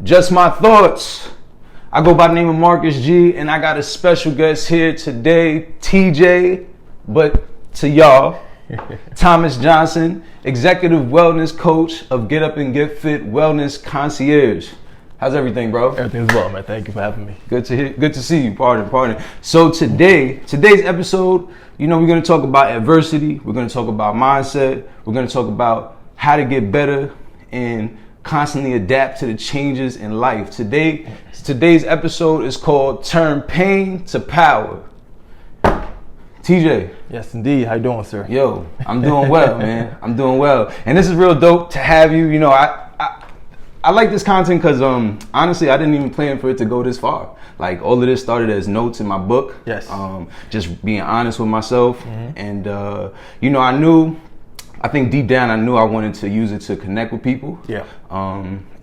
Just my thoughts. I go by the name of Marcus G, and I got a special guest here today, TJ, but to y'all, Thomas Johnson, Executive Wellness Coach of Get Up and Get Fit Wellness Concierge. How's everything, bro? Everything's well, man. Thank you for having me. Good to see you. Pardon. So today's episode, we're going to talk about adversity. We're going to talk about mindset. We're going to talk about how to get better and constantly adapt to the changes in life. Today's episode is called Turn Pain to Power. TJ. Yes, indeed. How you doing, sir? Yo, I'm doing well, man. I'm doing well. And this is real dope to have you. I like this content because honestly, I didn't even plan for it to go this far. Like, all of this started as notes in my book. Yes. Just being honest with myself. Mm-hmm. And, I think deep down I knew I wanted to use it to connect with people. Yeah.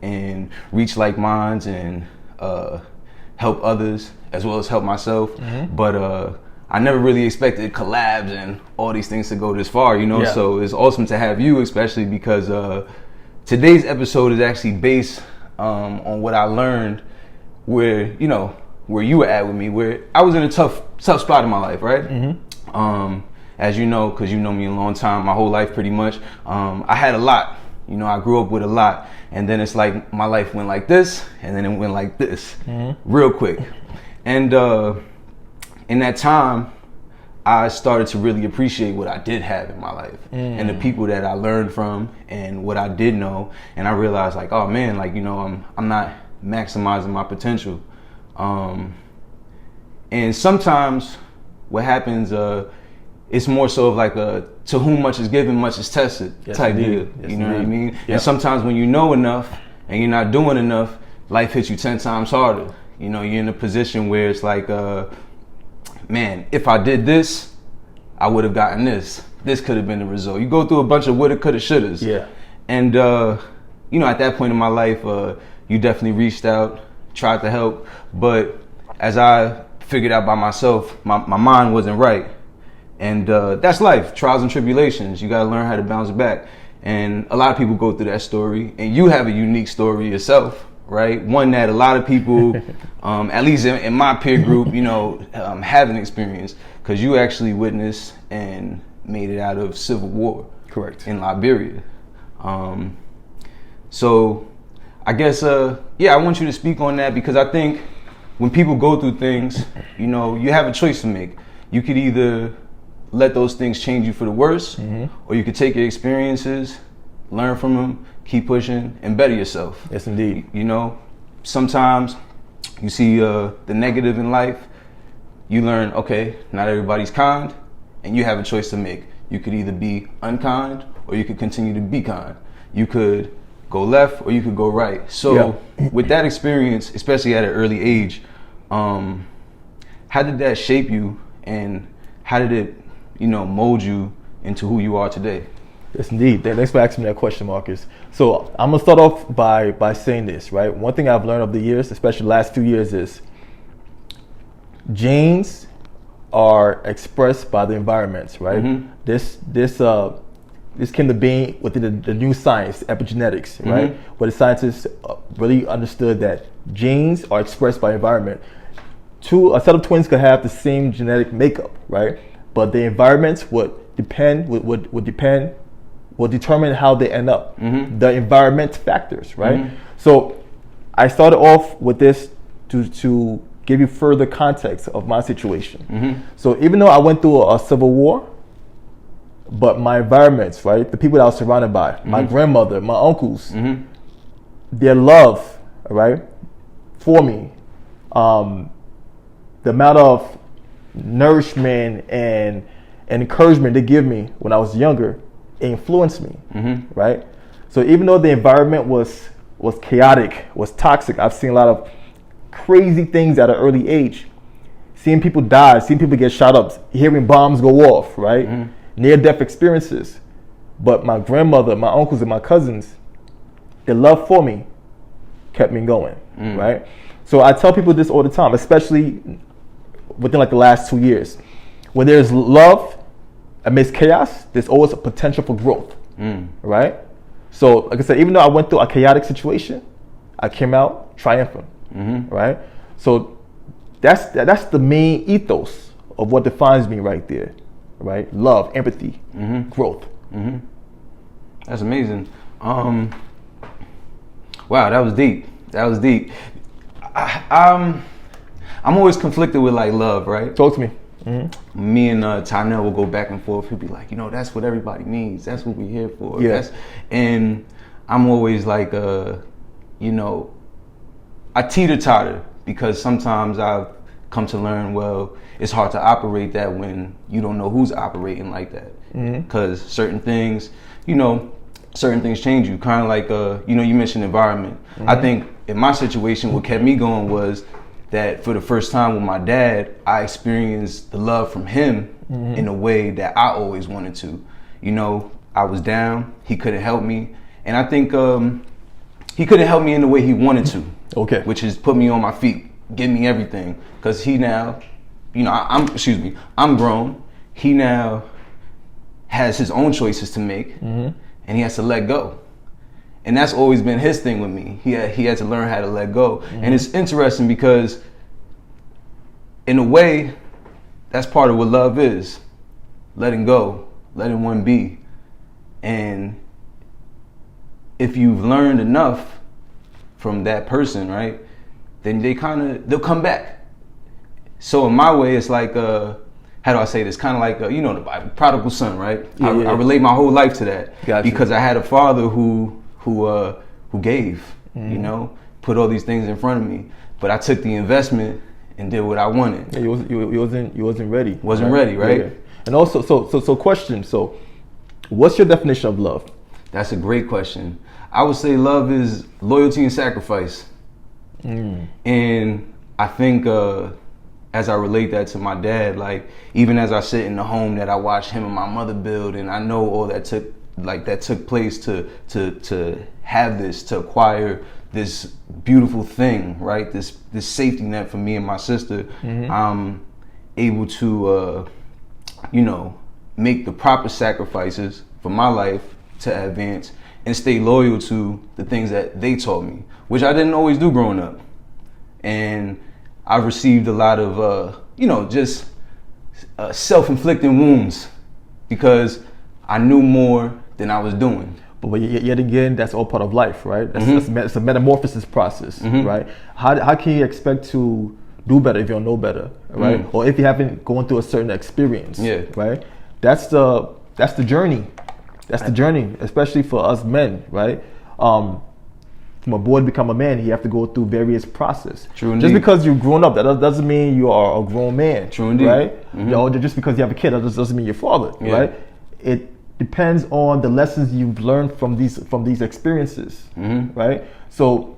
And reach like minds and help others as well as help myself. Mm-hmm. But I never really expected collabs and all these things to go this far, Yeah. So it's awesome to have you, especially because today's episode is actually based on what I learned where you were at with me, where I was in a tough spot in my life, right? Mm-hmm. As you know, because you know me a long time, my whole life pretty much, I had a lot. I grew up with a lot. And then it's like my life went like this, and then it went like this, real quick. And in that time, I started to really appreciate what I did have in my life and the people that I learned from and what I did know. And I realized, like, oh man, like, I'm not maximizing my potential. And sometimes what happens, it's more so of like a to whom much is given, much is tested type deal. Yes, you know what I mean? Yep. And sometimes when you know enough and you're not doing enough, life hits you 10 times harder. You're in a position where it's like, man, if I did this, I would have gotten this. This could have been the result. You go through a bunch of woulda, coulda, shouldas. Yeah. And, at that point in my life, you definitely reached out, tried to help. But as I figured out by myself, my mind wasn't right. And that's life, trials and tribulations. You got to learn how to bounce back. And a lot of people go through that story. And you have a unique story yourself, right? One that a lot of people, at least in my peer group, haven't experienced. Because you actually witnessed and made it out of civil war. Correct. In Liberia. So I guess, I want you to speak on that, because I think when people go through things, you have a choice to make. You could either let those things change you for the worse, or you could take your experiences, learn from them, keep pushing, and better yourself. Yes, indeed. Sometimes you see the negative in life. You learn, okay, not everybody's kind, and you have a choice to make. You could either be unkind, or you could continue to be kind. You could go left, or you could go right. So with that experience, especially at an early age, how did that shape you, and how did it mold you into who you are today? Yes, indeed. Thanks for asking me that question, Marcus. So I'm gonna start off by saying this, right? One thing I've learned over the years, especially the last few years, is genes are expressed by the environments, right? Mm-hmm. This came to being within the new science, epigenetics, right? Where the scientists really understood that genes are expressed by environment. A set of twins could have the same genetic makeup, right? But the environments would determine how they end up. Mm-hmm. The environment factors, right? Mm-hmm. So I started off with this to give you further context of my situation. Mm-hmm. So even though I went through a civil war, but my environments, right, the people that I was surrounded by, my grandmother, my uncles, their love, right, for me, the amount of nourishment and encouragement they give me when I was younger influenced me, right? So even though the environment was chaotic, was toxic, I've seen a lot of crazy things at an early age. Seeing people die, seeing people get shot up, hearing bombs go off, right? Near-death experiences. But my grandmother, my uncles, and my cousins, their love for me kept me going, right? So I tell people this all the time, especially within like the last 2 years. When there's love amidst chaos, there's always a potential for growth, right? So like I said, even though I went through a chaotic situation, I came out triumphant, right? So that's the main ethos of what defines me right there, right? Love, empathy, growth. That's amazing. Wow, that was deep. That was deep. I'm always conflicted with like love, right? Talk to me. Me and Tynell will go back and forth. He'll be like, that's what everybody needs. That's what we're here for. Yeah. And I'm always like, I teeter-totter because sometimes I've come to learn, well, it's hard to operate that when you don't know who's operating like that. Because certain things, certain things change you. Kind of like, you mentioned environment. I think in my situation, what kept me going was that for the first time with my dad, I experienced the love from him in a way that I always wanted to. I was down, he couldn't help me. And I think he couldn't help me in the way he wanted to. Okay. Which is put me on my feet, give me everything. Because he now, I'm grown. He now has his own choices to make and he has to let go. And that's always been his thing with me. He had to learn how to let go. And it's interesting because in a way, that's part of what love is. Letting go, letting one be. And if you've learned enough from that person, right, then they'll come back. So in my way, it's like, how do I say this? Kind of like, the Bible, prodigal son, right? I relate my whole life to that. Gotcha. Because I had a father who gave, put all these things in front of me. But I took the investment and did what I wanted. Yeah, you wasn't ready. Wasn't ready, right? Yeah. And also, so question. So, what's your definition of love? That's a great question. I would say love is loyalty and sacrifice. And I think as I relate that to my dad, like even as I sit in the home that I watched him and my mother build, and I know all that took place to have this, to acquire this beautiful thing, right? This safety net for me and my sister. I'm able to, make the proper sacrifices for my life to advance and stay loyal to the things that they taught me, which I didn't always do growing up. And I've received a lot of, just self-inflicting wounds because I knew more than I was doing. But yet again, that's all part of life, right? It's a metamorphosis process, right? How can you expect to do better if you don't know better, right? Or if you haven't gone through a certain experience, right? That's the journey. That's the journey, especially for us men, right? From a boy to become a man, you have to go through various process. True indeed. Just because you've grown up, that doesn't mean you are a grown man. True indeed. Right? Just because you have a kid, that doesn't mean you're father, right? It depends on the lessons you've learned from these experiences, right? So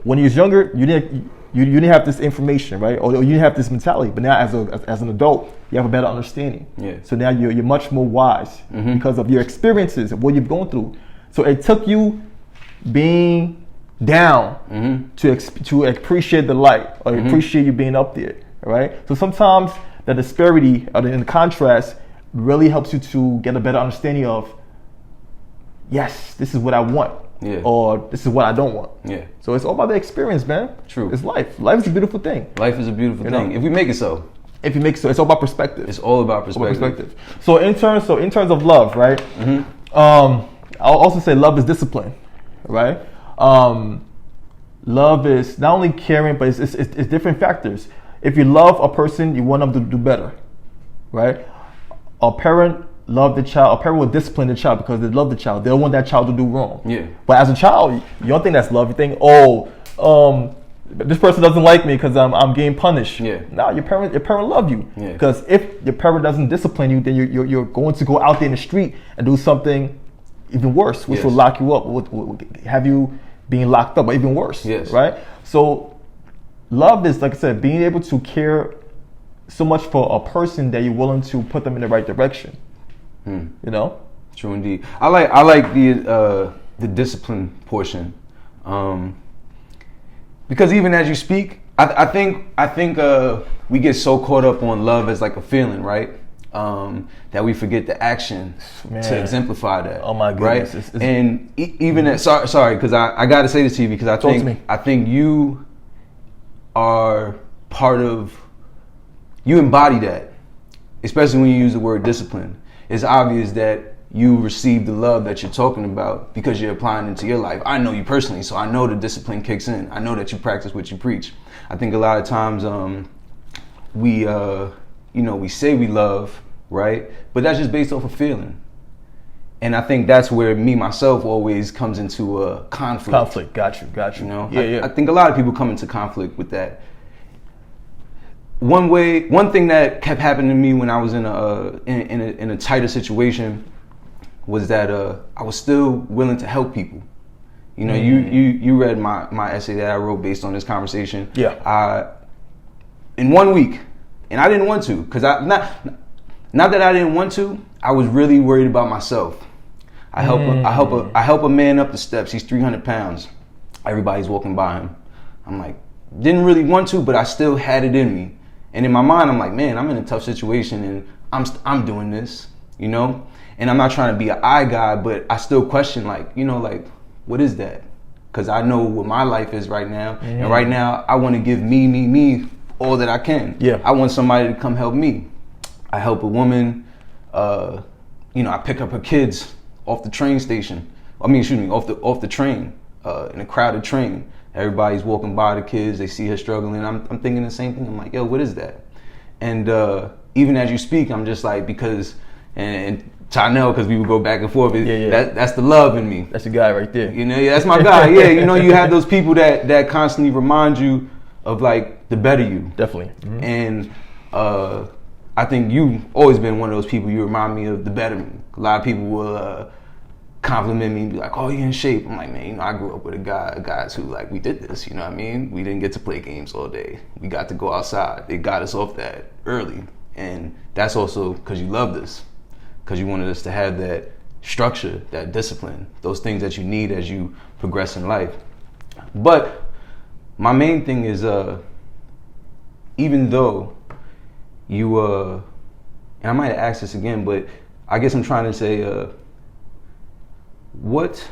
when you was younger, you didn't have this information, right? Or you didn't have this mentality. But now as an adult, you have a better understanding. Yeah. So now you're much more wise because of your experiences and what you've gone through. So it took you being down to appreciate the light or appreciate you being up there, right? So sometimes the disparity and the contrast really helps you to get a better understanding of, yes, this is what I want, or this is what I don't want. Yeah. So it's all about the experience, man. True. It's life. Life is a beautiful thing. Life is a beautiful thing. If we make it so. If you make it so, it's all about perspective. It's all about perspective. So in terms of love, right? I'll also say love is discipline, right? Love is not only caring, but it's different factors. If you love a person, you want them to do better, right? A parent love the child. A parent will discipline the child because they love the child. They don't want that child to do wrong. Yeah. But as a child, you don't think that's love. You think, this person doesn't like me because I'm getting punished. Yeah. No, your parent love you. Yeah. Because if your parent doesn't discipline you, then you're going to go out there in the street and do something even worse, which will lock you up, will have you being locked up, or even worse. Yes. Right. So love is, like I said, being able to care so much for a person that you're willing to put them in the right direction. You know. True indeed. I like the discipline portion. Because even as you speak, I think we get so caught up on love as like a feeling, right? that we forget the action Man. to exemplify that. Oh my right? goodness. And even at, sorry, because I got to say this to you because I think you are part of, you embody that, especially when you use the word discipline. It's obvious that you receive the love that you're talking about because you're applying it to your life. I know you personally, so I know the discipline kicks in. I know that you practice what you preach. I think a lot of times we say we love, right? But that's just based off of feeling. And I think that's where me, myself, always comes into a conflict. Got you. You know? Yeah. I think a lot of people come into conflict with that. One thing that kept happening to me when I was in a tighter situation was that I was still willing to help people. You know, you read my essay that I wrote based on this conversation. Yeah. In 1 week, and I didn't want to, because not that I didn't want to, I was really worried about myself. I help a man up the steps. He's 300 pounds. Everybody's walking by him. I'm like, didn't really want to, but I still had it in me. And in my mind, I'm like, man, I'm in a tough situation, and I'm doing this, you know. And I'm not trying to be an I guy, but I still question, like, you know, like, what is that? Because I know what my life is right now, and right now I want to give me all that I can. Yeah. I want somebody to come help me. I help a woman. I pick up her kids off the train station. Off the train, in a crowded train. Everybody's walking by the kids. They see her struggling. I'm thinking the same thing. I'm like, yo, what is that? And even as you speak, I'm just like, because and Chanel, because we would go back and forth. That's the love in me. That's the guy right there. You know, that's my guy. Yeah, you know, you have those people that constantly remind you of like the better you. Definitely. Mm-hmm. And I think you've always been one of those people. You remind me of the better me. A lot of people will compliment me and be like, oh, you're in shape. I'm like, man, you know, I grew up with guys who, like, we did this, you know what I mean? We didn't get to play games all day. We got to go outside. They got us off that early. And that's also because you loved us, because you wanted us to have that structure, that discipline, those things that you need as you progress in life. But my main thing is, even though you, and I might have asked this again, but I guess I'm trying to say, what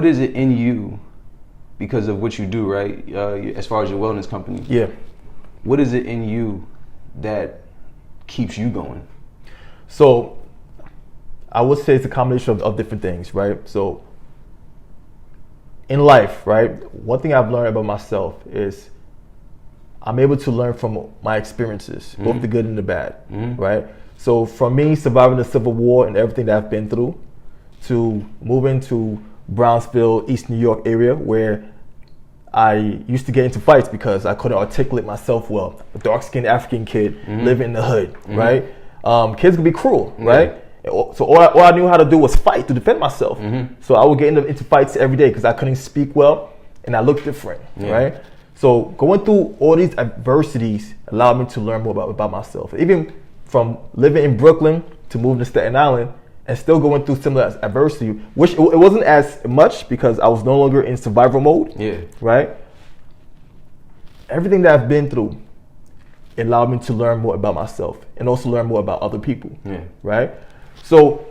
is it in you because of what you do, right? As far as your wellness company. Yeah. What is it in you that keeps you going? So I would say it's a combination of different things, right? So in life, right, one thing I've learned about myself is I'm able to learn from my experiences, both the good and the bad, right? So from me surviving the Civil War and everything that I've been through, to moving to Brownsville, East New York area, where I used to get into fights because I couldn't articulate myself well. A dark-skinned African kid living in the hood, right? Kids can be cruel, right? So all I knew how to do was fight to defend myself. So I would get into fights every day because I couldn't speak well and I looked different, right? So going through all these adversities allowed me to learn more about myself. Even from living in Brooklyn to moving to Staten Island, and still going through similar adversity, which it wasn't as much because I was no longer in survival mode. Yeah. Right? Everything that I've been through allowed me to learn more about myself and also learn more about other people. Yeah. Right? So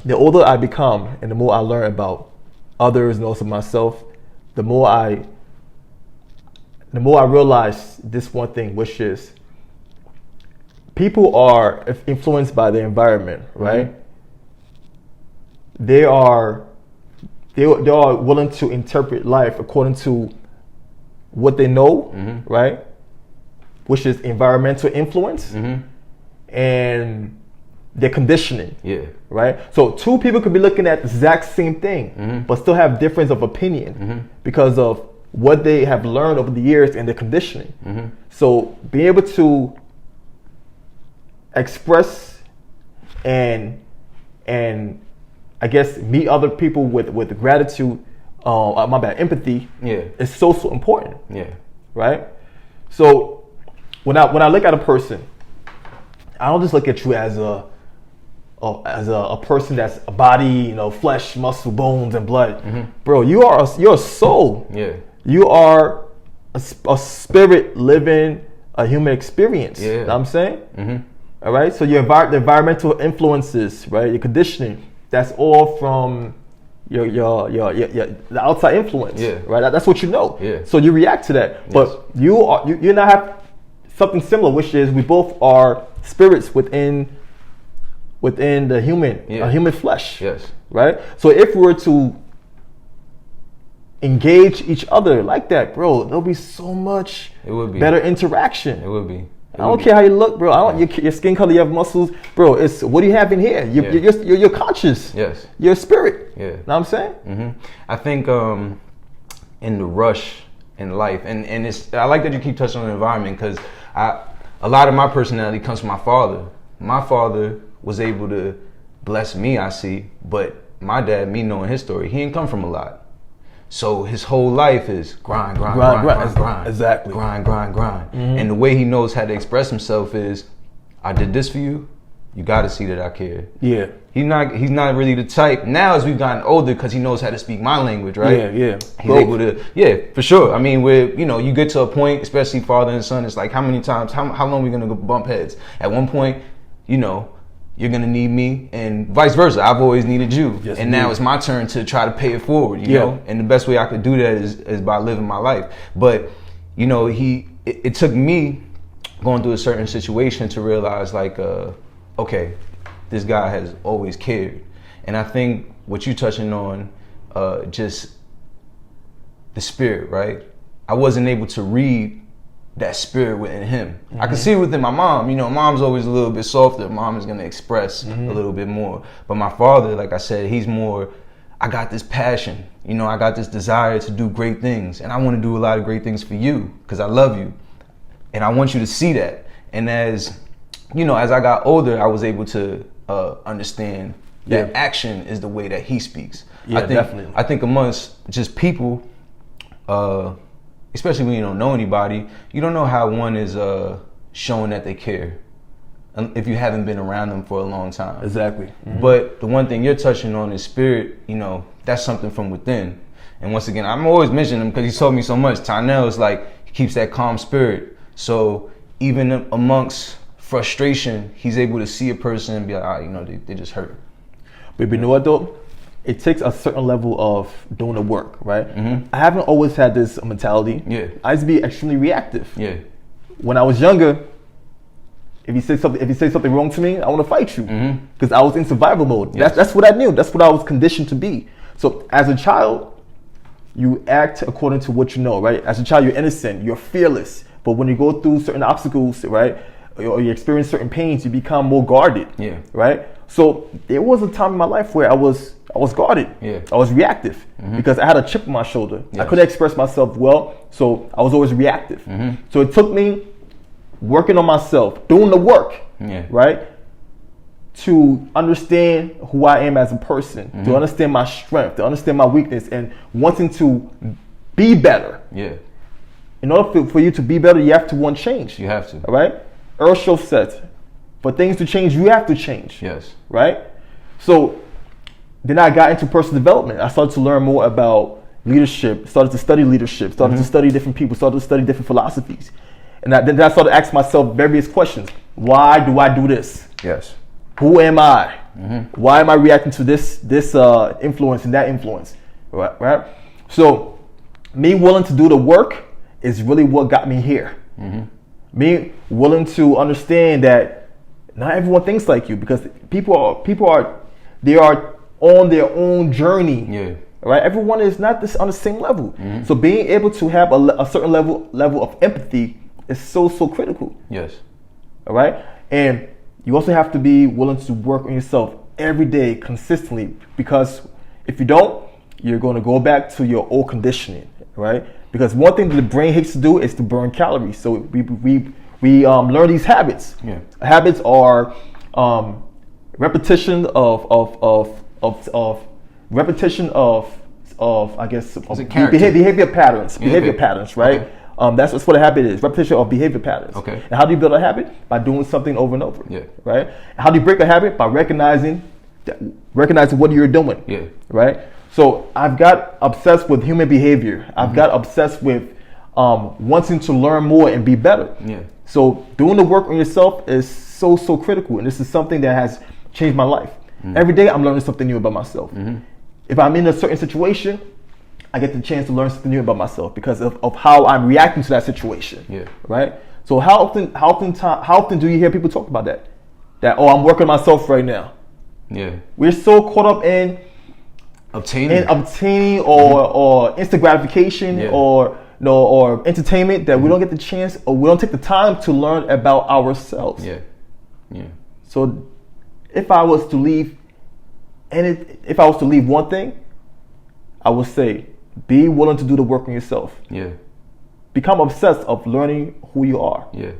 the older I become and the more I learn about others and also myself, the more I realize this one thing, which is people are influenced by their environment, right? They are willing to interpret life according to what they know, right? Which is environmental influence and their conditioning. Yeah. Right? So two people could be looking at the exact same thing, but still have difference of opinion because of what they have learned over the years and their conditioning. So being able to express and I guess meet other people with gratitude, empathy, is so important. Yeah. Right? So when I look at a person, I don't just look at you as a person that's a body, flesh, muscle, bones, and blood. Bro, you're a soul. Yeah. You are a spirit living a human experience. Yeah. You know what I'm saying? All right. So your the environmental influences, right? Your conditioning. That's all from your the outside influence. Yeah. Right. That's what you know. Yeah. So you react to that. Yes. But you now have something similar, which is we both are spirits within the human flesh. Yes. Right. So if we were to engage each other like that, bro, there'll be so much It would be better interaction. It would be. I don't care how you look, bro. Your skin color, you have muscles, bro. It's what do you have in here? You're conscious. Yes. You're a spirit. Yeah. Know what I'm saying? Mm-hmm. I think in the rush in life, and it's I like that you keep touching on the environment because a lot of my personality comes from my father. My father was able to bless me, I see, but my dad, me knowing his story, he didn't come from a lot. So his whole life is grind. Exactly. Grind. Mm-hmm. And the way he knows how to express himself is, I did this for you. You got to see that I care. Yeah. He's not really the type. Now as we've gotten older, because he knows how to speak my language, right? Yeah. He's able to, for sure. I mean, you get to a point, especially father and son, it's like how many times, how long are we going to bump heads? At one point, you're going to need me, and vice versa. I've always needed you. Yes, and now it's my turn to try to pay it forward, you know? And the best way I could do that is by living my life. But, it took me going through a certain situation to realize, like, okay, this guy has always cared. And I think what you're touching on, just the spirit, right? I wasn't able to read that spirit within him. Mm-hmm. I could see it within my mom. Mom's always a little bit softer. Mom is going to express a little bit more. But my father, like I said, he's more, I got this passion. I got this desire to do great things. And I want to do a lot of great things for you because I love you. And I want you to see that. And as I got older, I was able to understand that action is the way that he speaks. Yeah, definitely. I think amongst just people, especially when you don't know anybody, you don't know how one is showing that they care if you haven't been around them for a long time. Exactly. Mm-hmm. But the one thing you're touching on is spirit, that's something from within. And once again, I'm always mentioning him because he told me so much. Tynell is like, he keeps that calm spirit. So even amongst frustration, he's able to see a person and be like, they just hurt. But you know what though? It takes a certain level of doing the work, right? Mm-hmm. I haven't always had this mentality. Yeah. I used to be extremely reactive. Yeah. When I was younger, if you say something wrong to me, I want to fight you because I was in survival mode. Yes. That's what I knew. That's what I was conditioned to be. So as a child, you act according to what you know, right? As a child, you're innocent, you're fearless. But when you go through certain obstacles, right, or you experience certain pains, you become more guarded. Yeah. Right. So there was a time in my life where I was guarded. Yeah. I was reactive because I had a chip on my shoulder. Yes. I couldn't express myself well, so I was always reactive. So it took me working on myself, doing the work, right, to understand who I am as a person, to understand my strength, to understand my weakness, and wanting to be better. Yeah. In order for you to be better, you have to change. You have to. All right? Earl Shoaff said, for things to change, you have to change. Yes. Right? So then I got into personal development. I started to learn more about leadership, started to study leadership, started to study different people, started to study different philosophies. And then I started to ask myself various questions. Why do I do this? Yes. Who am I? Why am I reacting to this influence and that influence? Right? So me willing to do the work is really what got me here. Me willing to understand that not everyone thinks like you because people are on their own journey. Yeah. Right? Everyone is not on the same level. So being able to have a certain level of empathy is so critical. Yes. All right? And you also have to be willing to work on yourself every day consistently because if you don't, you're going to go back to your old conditioning, right? Because one thing that the brain hates to do is to burn calories. So we learn these habits. Yeah. Habits are repetition of I guess behavior patterns. Behavior patterns, right? Okay. That's what a habit is. Repetition of behavior patterns. Okay. And how do you build a habit? By doing something over and over. Yeah. Right? And how do you break a habit? By recognizing what you're doing. Yeah. Right? So I've got obsessed with human behavior. I've got obsessed with wanting to learn more and be better. Yeah. So doing the work on yourself is so critical, and this is something that has changed my life. Every day I'm learning something new about myself. If I'm in a certain situation, I get the chance to learn something new about myself because of how I'm reacting to that situation. Yeah. Right. So how often do you hear people talk about that? That, oh, I'm working on myself right now. Yeah. We're so caught up in obtaining or instant gratification or entertainment that we don't get the chance, or we don't take the time to learn about ourselves. Yeah. Yeah. So if I was to leave one thing, I would say be willing to do the work on yourself. Yeah. Become obsessed of learning who you are. Yeah.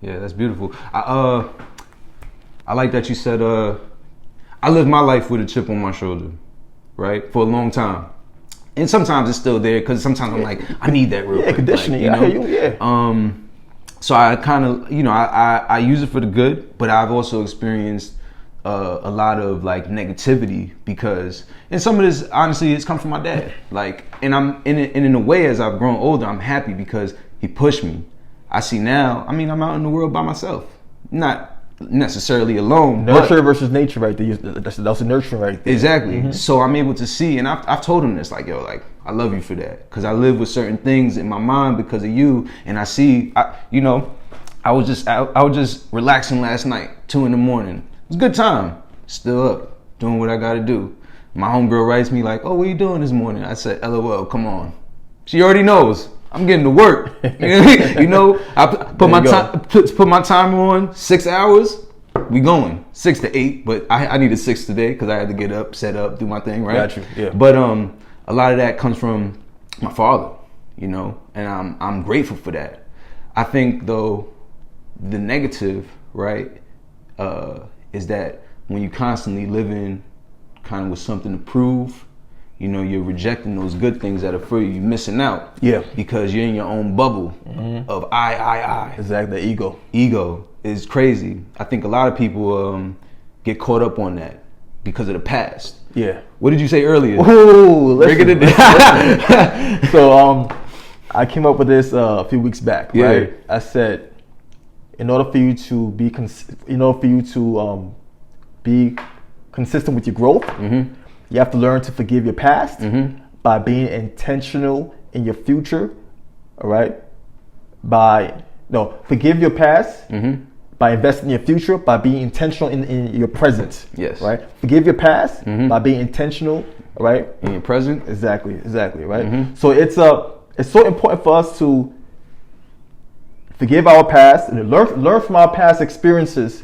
Yeah, that's beautiful. I like that you said I lived my life with a chip on my shoulder, right? For a long time. And sometimes it's still there because sometimes I'm like, I need that real quick. Conditioning. Like, I hear you, yeah. So I kind of, I use it for the good, but I've also experienced a lot of like negativity because, and some of this honestly it's come from my dad. Like, and I'm in a way as I've grown older, I'm happy because he pushed me. I see now, I'm out in the world by myself, not necessarily alone. Nurture versus nature, right there. That's a nurturing right there. Exactly. So I'm able to see, and I've told him this, like, yo, like, I love you for that, because I live with certain things in my mind because of you, and I see, I was just relaxing last night, 2 a.m. It was a good time. Still up, doing what I got to do. My homegirl writes me like, oh, what are you doing this morning? I said, LOL, come on. She already knows. I'm getting to work. I put my timer on 6 hours. We going 6 to 8, but I needed 6 today because I had to get up, set up, do my thing, right? Got you. Yeah. But a lot of that comes from my father, and I'm grateful for that. I think though the negative, right, is that when you constantly living kind of with something to prove, you're rejecting those good things that are for you. You're missing out. Yeah. Because you're in your own bubble of I. Exactly. Ego. Ego is crazy. I think a lot of people get caught up on that because of the past. Yeah. What did you say earlier? Ooh, listen. Listen. So I came up with this a few weeks back. Right. I said, in order for you to be consistent with your growth. You have to learn to forgive your past by being intentional in your future. All right. Forgive your past by investing in your future, by being intentional in your present. Yes. Right. Forgive your past by being intentional. Right. In your present. Exactly. Right. So it's so important for us to forgive our past and learn from our past experiences,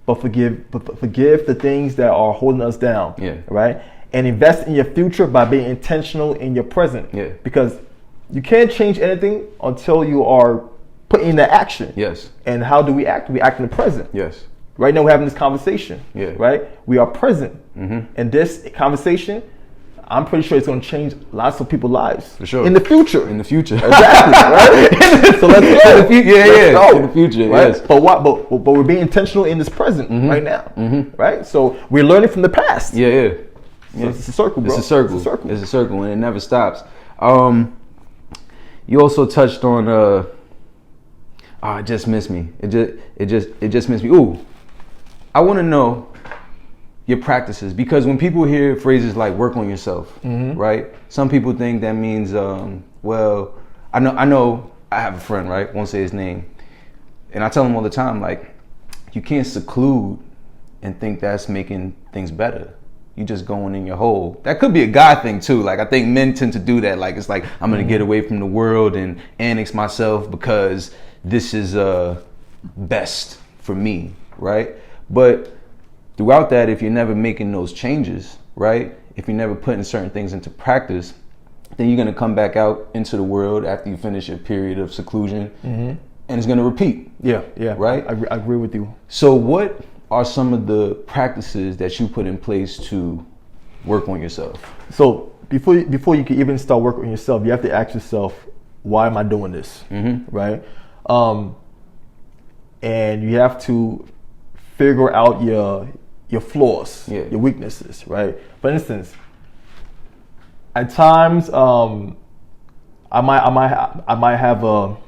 but forgive the things that are holding us down. Yeah. Right. And invest in your future by being intentional in your present. Yeah. Because you can't change anything until you are putting into action. Yes. And how do we act? We act in the present. Yes. Right now we're having this conversation. Yeah. Right? We are present. And this conversation, I'm pretty sure it's going to change lots of people's lives. For sure. In the future. Exactly. Right? So let's go. In the future. Right? Yes. But we're being intentional in this present right now. Right? So we're learning from the past. Yeah. So it's a circle, bro. It's a circle, and it never stops. You also touched on it just missed me. It just missed me. Ooh, I want to know your practices, because when people hear phrases like "work on yourself," right? Some people think that means, well, I know. I have a friend, right? Won't say his name, and I tell him all the time, like, you can't seclude and think that's making things better. You just going in your hole. That could be a guy thing too. Like, I think men tend to do that. Like, it's like, I'm gonna get away from the world and annex myself because this is best for me, right? But throughout that, if you're never making those changes, right? If you're never putting certain things into practice, then you're gonna come back out into the world after you finish your period of seclusion, and it's gonna repeat. Yeah. Right? I agree with you. So what are some of the practices that you put in place to work on yourself? So before you can even start working on yourself, you have to ask yourself, why am I doing this? Right? And you have to figure out your flaws, your weaknesses, right? For instance, at times I might have an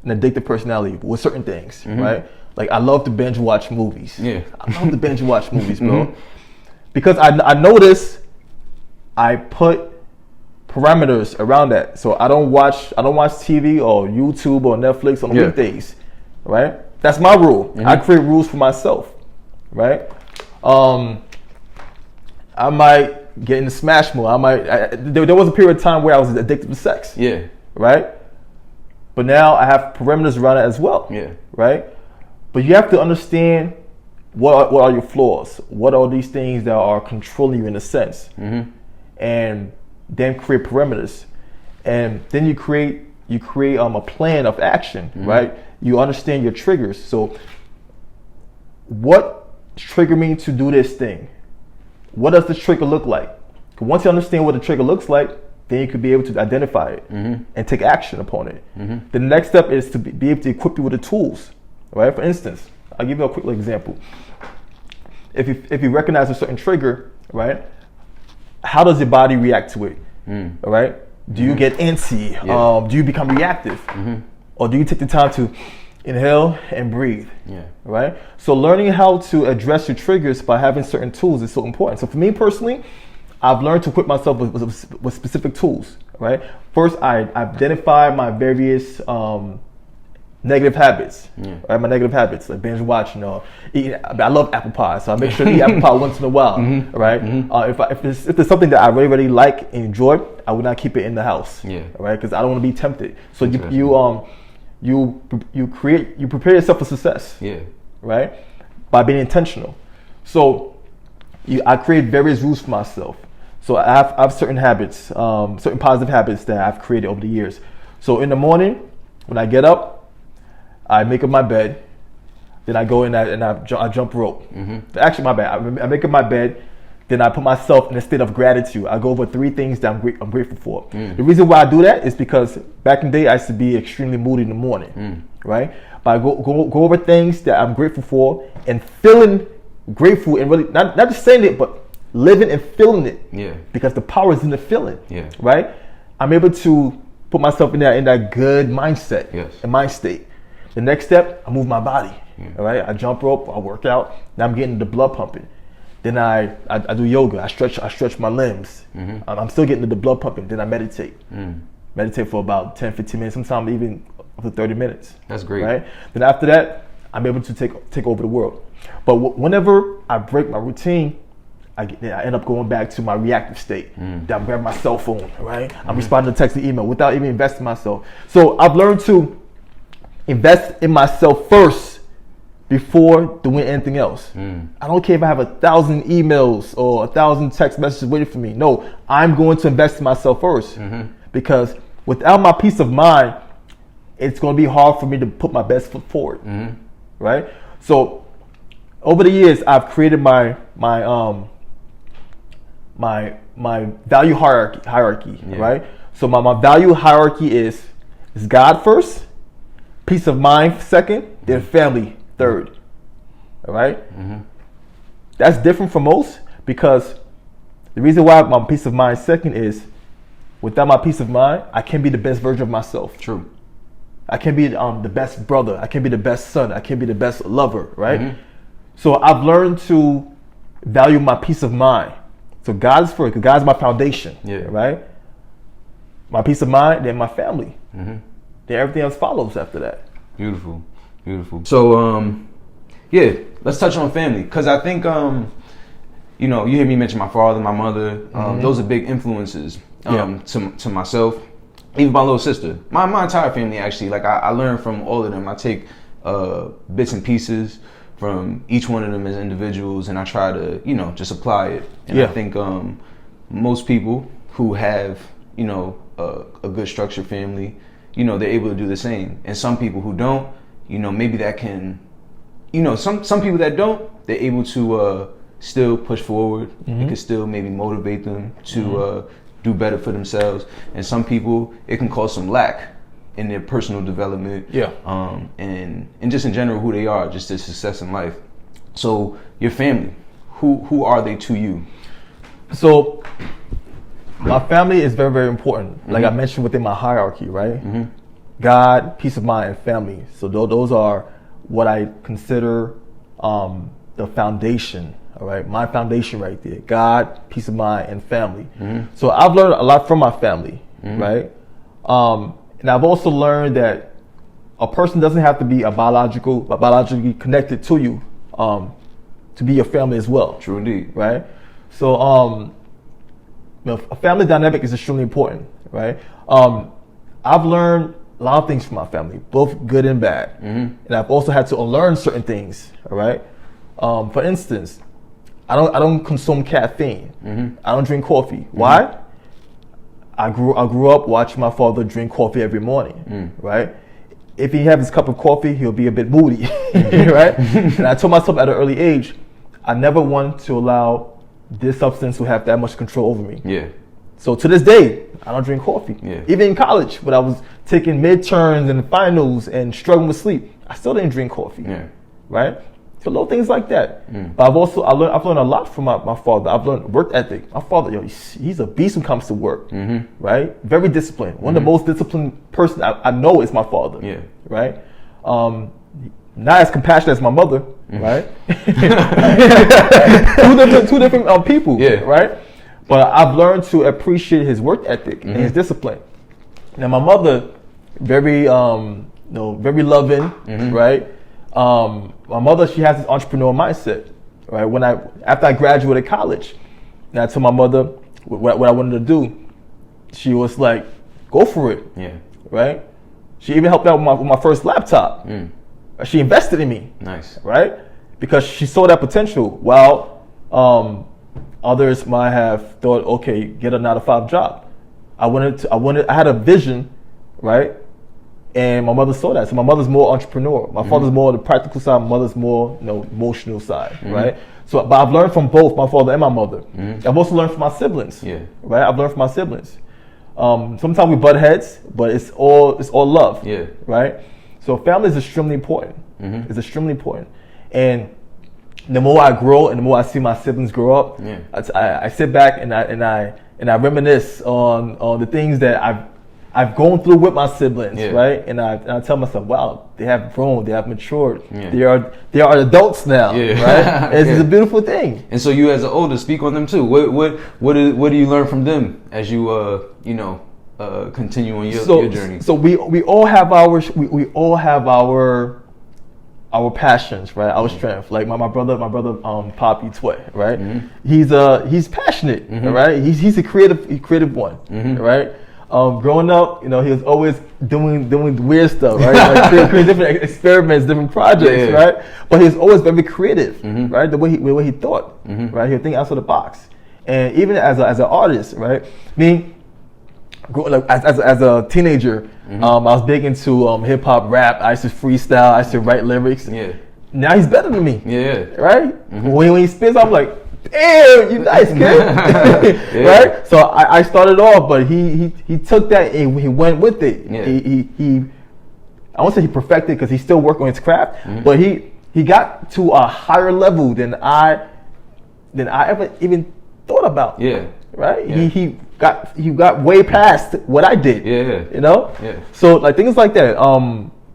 addictive personality with certain things, right? Like I love to binge watch movies. Yeah. I love to binge watch movies, bro. Because I notice I put parameters around that. So I don't watch TV or YouTube or Netflix on weekdays. Right? That's my rule. I create rules for myself. Right? I might get in the smash mode. There was a period of time where I was addicted to sex. Yeah. Right? But now I have parameters around it as well. Yeah. Right? But you have to understand what are your flaws? What are these things that are controlling you in a sense? And then create parameters. And then you create a plan of action, right? You understand your triggers. So what triggered me to do this thing? What does the trigger look like? Once you understand what the trigger looks like, then you could be able to identify it and take action upon it. The next step is to be able to equip you with the tools, right? For instance, I'll give you a quick example. If you recognize a certain trigger, right? How does your body react to it? All right? Do you get antsy? Do you become reactive? Or do you take the time to inhale and breathe? Right? So learning how to address your triggers by having certain tools is so important. So for me personally, I've learned to equip myself with specific tools, right? First, I identify my various negative habits, right? My negative habits, like binge watching, eating. I love apple pie, so I make sure to eat apple pie once in a while, right? If there's something that I really like and enjoy, I would not keep it in the house, right? Because I don't want to be tempted. So you prepare yourself for success, right? By being intentional. So I create various rules for myself. So I have certain habits, certain positive habits that I've created over the years. So in the morning, when I get up, I make up my bed. Then I go in and I jump rope. Actually, my bad. I make up my bed. Then I put myself in a state of gratitude. I go over 3 things that I'm grateful for. The reason why I do that is because back in the day, I used to be extremely moody in the morning, right? But I go over things that I'm grateful for and feeling grateful and really, not just saying it, but living and feeling it. Because the power is in the feeling, right? I'm able to put myself in that good mindset, and mind state. The next step, I move my body, all right? I jump rope, I work out. Now I'm getting the blood pumping. Then I do yoga. I stretch my limbs. I'm still getting the blood pumping. Then I meditate. Meditate for about 10, 15 minutes, sometimes even up to 30 minutes. That's great. Right? Then after that, I'm able to take over the world. But whenever I break my routine, I end up going back to my reactive state. Then I'm grabbing my cell phone, right? I'm responding to text and email without even investing in myself. So I've learned to invest in myself first before doing anything else. I don't care if I have 1,000 emails or 1,000 text messages waiting for me. No, I'm going to invest in myself first because without my peace of mind, it's going to be hard for me to put my best foot forward, right? So over the years, I've created my value hierarchy, right? So my value hierarchy is God first, peace of mind second, then family third. All right? That's different from most because the reason why my peace of mind second is without my peace of mind, I can't be the best version of myself. True. I can't be the best brother. I can't be the best son. I can't be the best lover, right? So I've learned to value my peace of mind. So God's first, because God's my foundation, right? My peace of mind, then my family. Then everything else follows after that. Beautiful. So, let's touch on family. Because I think, you hear me mention my father, my mother. Those are big influences to myself. Even my little sister. My entire family, actually. Like, I learn from all of them. I take bits and pieces from each one of them as individuals, and I try to, just apply it. And I think most people who have, a good structured family, they're able to do the same. And some people who don't, maybe that can, some people that don't, they're able to still push forward. It can still maybe motivate them to do better for themselves. And some people, it can cause some lack in their personal development. And just in general who they are, just their success in life. So your family, who are they to you? So my family is very, very important. Like I mentioned within my hierarchy, right? God, peace of mind, and family. So those are what I consider the foundation. All right, my foundation right there: God, peace of mind, and family. So I've learned a lot from my family, right? And I've also learned that a person doesn't have to be biologically connected to you to be your family as well. True indeed. Right? So a family dynamic is extremely important, right? I've learned a lot of things from my family, both good and bad. And I've also had to unlearn certain things, all right? For instance, I don't consume caffeine. I don't drink coffee. Why? I grew up watching my father drink coffee every morning, right? If he has his cup of coffee, he'll be a bit moody, right? And I told myself at an early age, I never want to allow this substance to have that much control over me. Yeah. So to this day, I don't drink coffee. Yeah. Even in college, when I was taking midterms and finals and struggling with sleep, I still didn't drink coffee. Yeah. Right? So little things like that. But I've learned a lot from my father. I've learned work ethic. My father, he's a beast when it comes to work. Right? Very disciplined. One of the most disciplined person I know is my father. Yeah. Right? Not as compassionate as my mother. Right? two different people. Yeah. Right? But I've learned to appreciate his work ethic and his discipline. Now my mother, very very loving, right? My mother, she has this entrepreneur mindset, right? After I graduated college, and I told my mother what I wanted to do, she was like, "Go for it." Yeah. Right? She even helped out with my first laptop. She invested in me. Nice. Right? Because she saw that potential. While others might have thought, okay, get a 9-to-5 job. I had a vision, right? And my mother saw that. So my mother's more entrepreneur. My father's more the practical side. My mother's more, emotional side, right? So, but I've learned from both my father and my mother. I've also learned from my siblings. Yeah. Right? I've learned from my siblings. Sometimes we butt heads, but it's all love. Yeah. Right? So family is extremely important. It's extremely important. And the more I grow and the more I see my siblings grow up, I sit back and I reminisce on the things that I've gone through with my siblings, right? And I tell myself, wow, they have grown, they have matured, they are adults now, right? It's a beautiful thing. And so you, as an older, speak on them too. What do you learn from them as you continue on your journey? So we all have our passions, right? Our strength. Like my brother, Poppy Tway, right? He's passionate, right? He's a creative one, right? Growing up, he was always doing weird stuff, right? Like creating different experiments, different projects, right? But he was always very creative, right? The way he thought, right? He would think outside the box. And even as an artist, right? As a teenager, I was big into hip hop, rap. I used to freestyle. I used to write lyrics. Yeah. Now he's better than me. Yeah. Right? When he spits, I'm like, damn, you nice kid. Right? So I started off, but he took that and he went with it. Yeah. He I won't say he perfected because he's still working on his craft, but he got to a higher level than I ever even thought about. Yeah. Right? Yeah. He got way past what I did. Yeah. Yeah. So like things like that.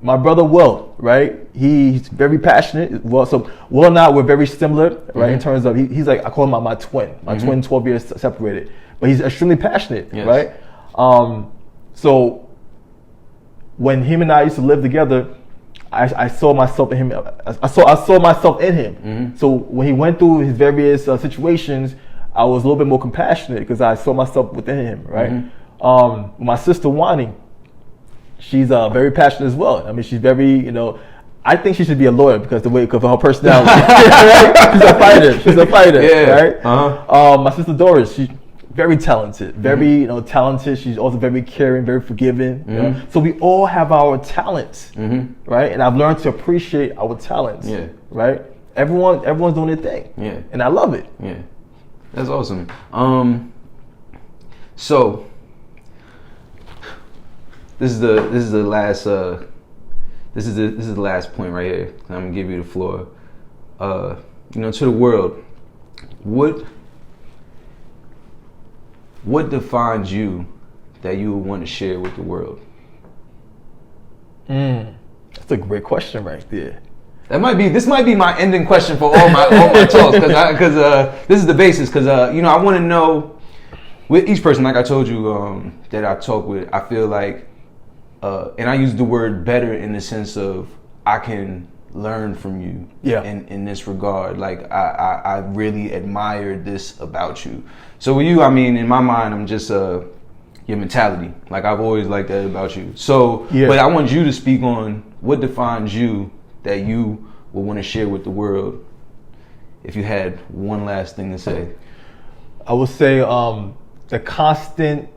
My brother Will, right? He's very passionate. So Will and I were very similar, right? In terms of he's like, I call him my twin. My twin, 12 years separated, but he's extremely passionate, right? So when him and I used to live together, I saw myself in him. I saw myself in him. So when he went through his various situations, I was a little bit more compassionate because I saw myself within him, right? My sister Wani, she's very passionate as well. I mean, she's very, I think she should be a lawyer because of her personality. Right? She's a fighter, right? My sister Doris, she's very talented, very talented. She's also very caring, very forgiving. So we all have our talents, right? And I've learned to appreciate our talents, right? Everyone's doing their thing, and I love it. Yeah. That's awesome. So this is the last this is the last point right here. I'm gonna give you the floor. To the world, what defines you that you would want to share with the world? That's a great question right there. This might be my ending question for all my talks, because this is the basis. Because I want to know with each person, like I told you that I talk with. I feel like, and I use the word better in the sense of I can learn from you. Yeah. In this regard, like I really admire this about you. So with you, I mean, in my mind, I'm just your mentality. Like I've always liked that about you. So, yeah. But I want you to speak on what defines you that you would want to share with the world. If you had one last thing to say, I would say the constant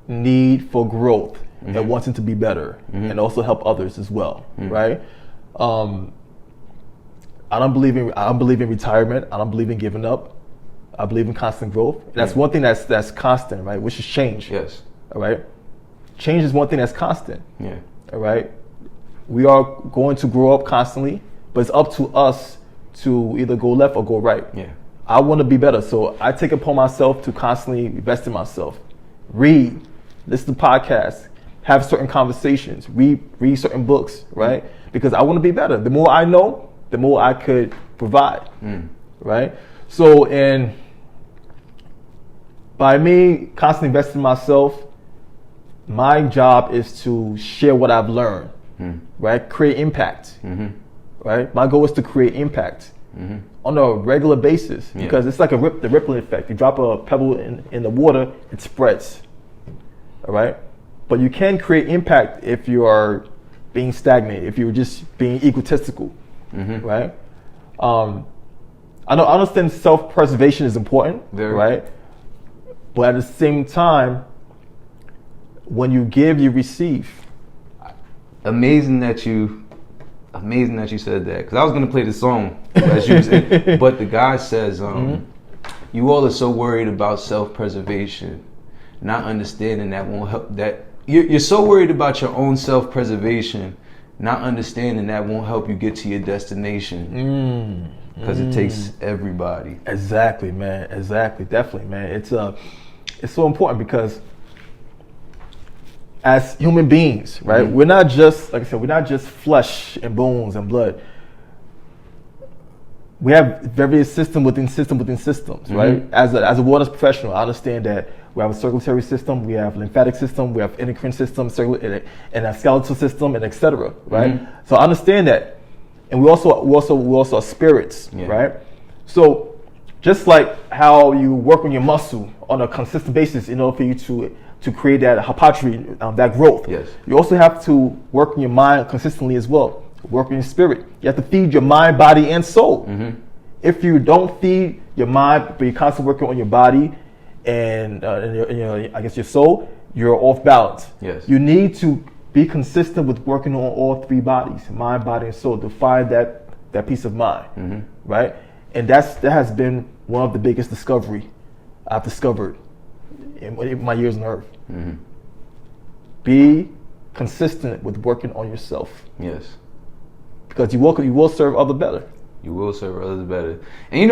need for growth and wanting to be better and also help others as well, right? I don't believe in retirement. I don't believe in giving up. I believe in constant growth. That's one thing that's constant, right? Which is change. Yes. All right. Change is one thing that's constant. Yeah. All right. We are going to grow up constantly, but it's up to us to either go left or go right. Yeah. I want to be better, so I take it upon myself to constantly invest in myself. Read, listen to podcasts, have certain conversations, read certain books, right? Because I want to be better. The more I know, the more I could provide, right? So, and by me constantly investing in myself, my job is to share what I've learned, right? Create impact, right? My goal is to create impact on a regular basis because it's like the rippling effect. You drop a pebble in the water, it spreads, all right? But you can create impact if you are being stagnant, if you're just being egotistical, right? I understand self-preservation is important, right? But at the same time, when you give, you receive. Amazing that you said that, because I was gonna play the song as you said, but the guy says, you all are so worried about self-preservation, not understanding that won't help. That you're so worried about your own self-preservation, not understanding that won't help you get to your destination. Because it takes everybody. Exactly, man. Exactly, definitely, man. It's so important because as human beings, right? We're not just, like I said, we're not just flesh and bones and blood. We have various system within systems, right? As a wellness professional, I understand that we have a circulatory system, we have lymphatic system, we have endocrine system, and a skeletal system, and etc. Right? So I understand that. And we also are spirits, right? So just like how you work on your muscle on a consistent basis in order for you to create that hypertrophy, that growth. Yes. You also have to work on your mind consistently as well. Work on your spirit. You have to feed your mind, body, and soul. If you don't feed your mind, but you're constantly working on your body and I guess your soul, you're off balance. Yes. You need to be consistent with working on all three bodies, mind, body, and soul, to find that peace of mind, right? And that has been one of the biggest discovery I've discovered in my years on earth. Be consistent with working on yourself. Yes. Because you will serve others better. You will serve others better. And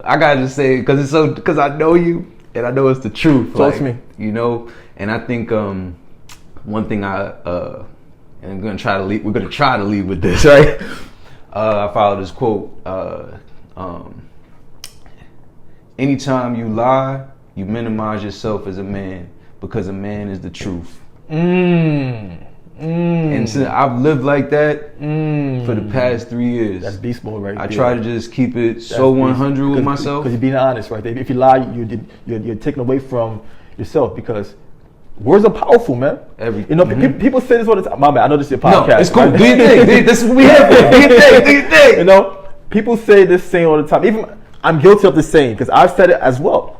I gotta just say, because I know you, and I know it's the truth. Talk to me. And I think one thing and we're gonna try to leave with this, right? I follow this quote. Anytime you lie, you minimize yourself as a man, because a man is the truth. And so I've lived like that for the past 3 years. That's beast mode right there. I try to just keep it so 100 with myself. Because you're being honest, right? If you lie, you're taking away from yourself, because words are powerful, man. People say this all the time. My man, I know this is your podcast. No, it's cool. Right? Do your thing. This is what we have for. Do your thing. People say this saying all the time. Even I'm guilty of this saying, because I've said it as well.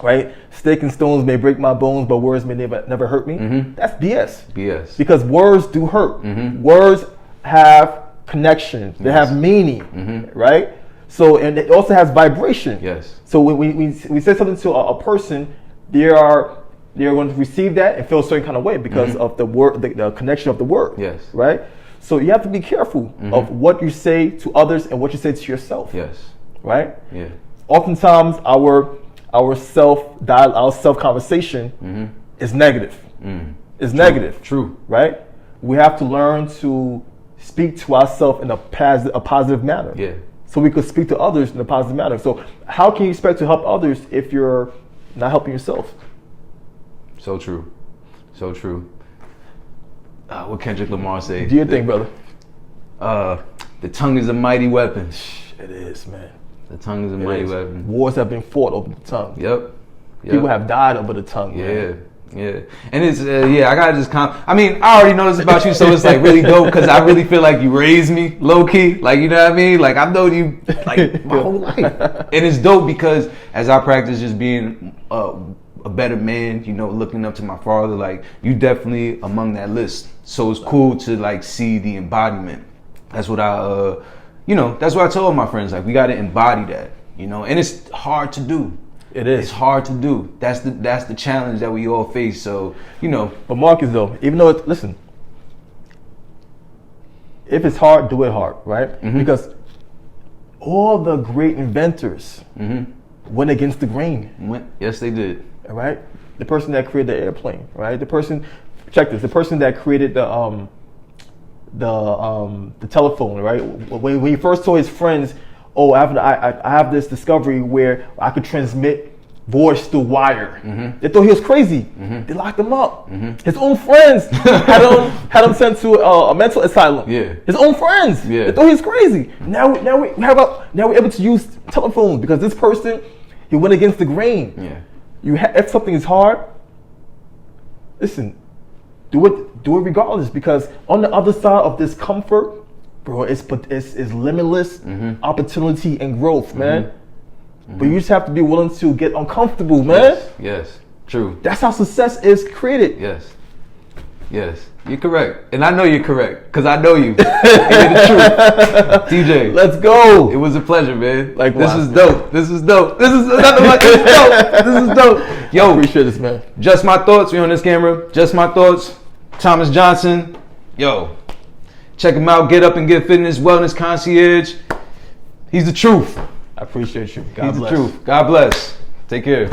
Right? Stick and stones may break my bones, but words may never hurt me. That's BS. Because words do hurt. Words have connection. They have meaning, right? So, and it also has vibration. Yes. So when we say something to a person, they're going to receive that and feel a certain kind of way because of the word, the connection of the word. Yes. Right? So you have to be careful of what you say to others and what you say to yourself. Yes. Right? Yeah. Oftentimes our self conversation is negative. It's negative. True. Right? We have to learn to speak to ourselves in a positive manner. Yeah. So we could speak to others in a positive manner. So how can you expect to help others if you're not helping yourself? So true. So true. What Kendrick Lamar say? Do you think, brother? The tongue is a mighty weapon. It is, man. The tongue is a mighty weapon. Wars have been fought over the tongue. Yep. People have died over the tongue. Yeah. Man. Yeah, and it's I gotta just I mean, I already know this about you, so it's like really dope because I really feel like you raised me low key, like you know what I mean. Like I've known you like my whole life, and it's dope because as I practice just being a better man, you know, looking up to my father, like you definitely among that list. So it's cool to like see the embodiment. That's what that's what I told my friends. Like we gotta embody that, you know, and it's hard to do. It is. It's hard to do. That's the challenge that we all face. So, you know. But Marcus, though, even though listen, if it's hard, do it hard, right? Mm-hmm. Because all the great inventors went against the grain. Yes, they did. All right. The person that created the airplane, right? The person, check this. The person that created the telephone, right? When he first told his friends, oh, I have this discovery where I could transmit voice through wire. Mm-hmm. They thought he was crazy. Mm-hmm. They locked him up. Mm-hmm. His own friends had him sent to a mental asylum. Yeah. His own friends. Yeah. They thought he was crazy. Now we're able to use telephones because this person, he went against the grain. Yeah. If something is hard, listen, do it regardless, because on the other side of this comfort, bro, it's limitless opportunity and growth, man. Mm-hmm. But you just have to be willing to get uncomfortable, man. Yes. True. That's how success is created. Yes. You're correct. And I know you're correct, because I know you. And you're the truth. TJ. Let's go. It was a pleasure, man. Like this is dope. This is dope. This is dope. Yo, I appreciate this, man. Just My Thoughts. We on this camera. Just My Thoughts. Thomas Johnson. Yo. Check him out. Get Up and Get Fitness Wellness Concierge. He's the truth. I appreciate you. God bless. He's the truth. God bless. Take care.